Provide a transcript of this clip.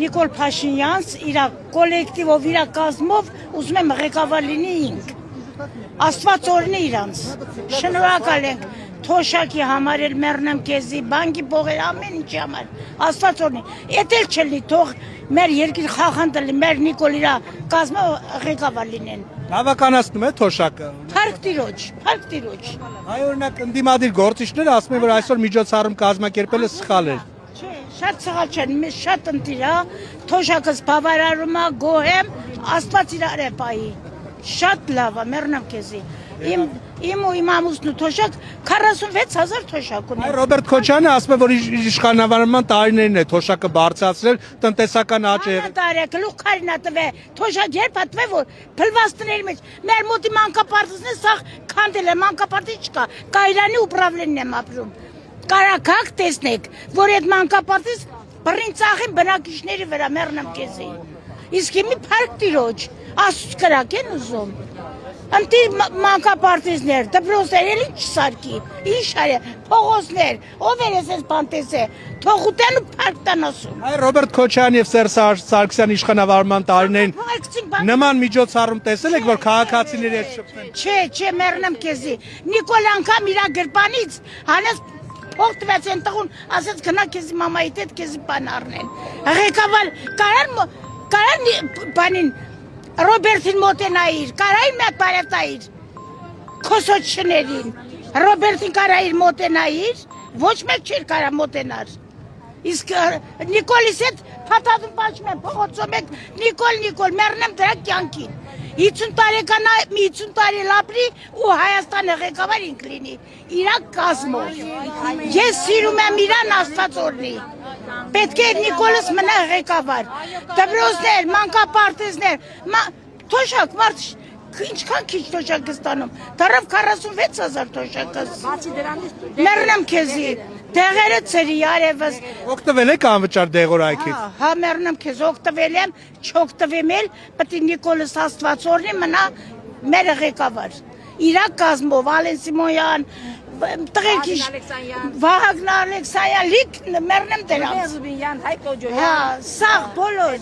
Նիկոլ Փաշինյանց իր կոլեկտիվով, իր կազմով ուզում եմ ղեկավար լինի ինք։ Աստված օրհնի իրանց։ Շնորհակալ ենք թոշակի համար, էլ մեռնեմ քեզի, բանկի փողեր ամեն ինչի համար։ Աստված օրհնի։ Էդ էլ չլինի, թող մեր երկիր խախանդ լինի, մեր Նիկոլ իր կազմով ղեկավար լինեն։ Բավականացնում է թոշակը։ Փառք Տիրոջ։ Այ օրինակ ընդդիմադիր գործիչները ասում են, որ այսօր միջոցառում կազմակերպելը սխալ էր։ Շատ սխալ չեն, մեզ շատ ընտիր է, թոշակս բավարարում է, գոհ եմ, Աստված իրար է պայի, շատ լավ է, մեռնեմ քեզի, իմ ու իմ ամուսնու թոշակ 46,000 թոշակ ունի։ Ռոբերտ Քոչյանը ասում է, որ իշխանավարման տարիներին է թոշակը բարձրացրել, տնտեսական աճ է եղել։ Տարի գլուխ քարին տվե, թոշակ երբ տվե, որ փլվաստների մեջ, մեր մոտի մանկապարտեզն է, սաղ քանդել է, մանկապարտեզ չկա, Կայրանի ուպրավլենն եմ ապրում։ Կարակակ տեսնեք, որ այդ մանկապարտեզ բռին ծախին բնակիչների վրա մեռնեմ քեզի։ Իսկ հիմի Փառք Տիրոջ, Աստծո կրակ են ուզում։ Ընտիր մանկապարտեզներ, դպրոցներ, էլ ինչ սարքի, ինչ արի, փողոցներ, ով էր ես բանտեսե, թող ուտեն ու փառք տան ասում։ Այ Ռոբերտ Քոչյանի եւ Սերժ Սարգսյանի իշխանավարման տարիներին նման միջոցառում տեսել եք, որ քաղաքացիների հետ շփվեն։ Չէ, մեռնեմ քեզի։ Նիկոլ անգամ իր գրպանից հանեց փող տվեց են տղուն, ասեց գնա քեզի մամայիդ հետ քեզի բան առնեն։ Ղեկավար կարան բանին Ռոբերտին մոտենայիր, կարայի մի հատ բարևտայիր քոսոչներին։ Ռոբերտին կարայիր մոտենայիր, ոչ մեկ չէր կարա մոտենար։ Իսկ Նիկոլիս հետ փաթաթում պաշում են փողոցում եք Նիկոլ, մեռնեմ դրա կյանքին։ 50 տարեկան 50 տարի լապրի ու Հայաստանը ղեկավար ինք լինի, իրա կազմով։ Ես սիրում եմ իրան, Աստված օրհնի։ Պետք է Նիկոլս մնա ղեկավար։ Դպրոցներ, մանկապարտեզներ, թոշակ, մարդ ինչքան քիչ թոշակ է ստանում։ Դեռև 46,000 թոշակս։ Բացի դրանից մեռնեմ քեզի։ Դեղերը ծրի արևս։ Օգտվել եք անվճար դեղորայքից։ Հա, մեռնեմ քեզ, օգտվել եմ, չօգտվեմ էլ, պետք է Նիկոլս Աստված օրհնի մնա մեր ղեկավար։ Իրա կազմով Ալեն Սիմոնյան, տղերքի Վահագն Ալեքսանյան, լիք մեռնեմ դրանց։ Զուբինյան, Հայկ Օջոյան։ Հա, սաղ բոլոր։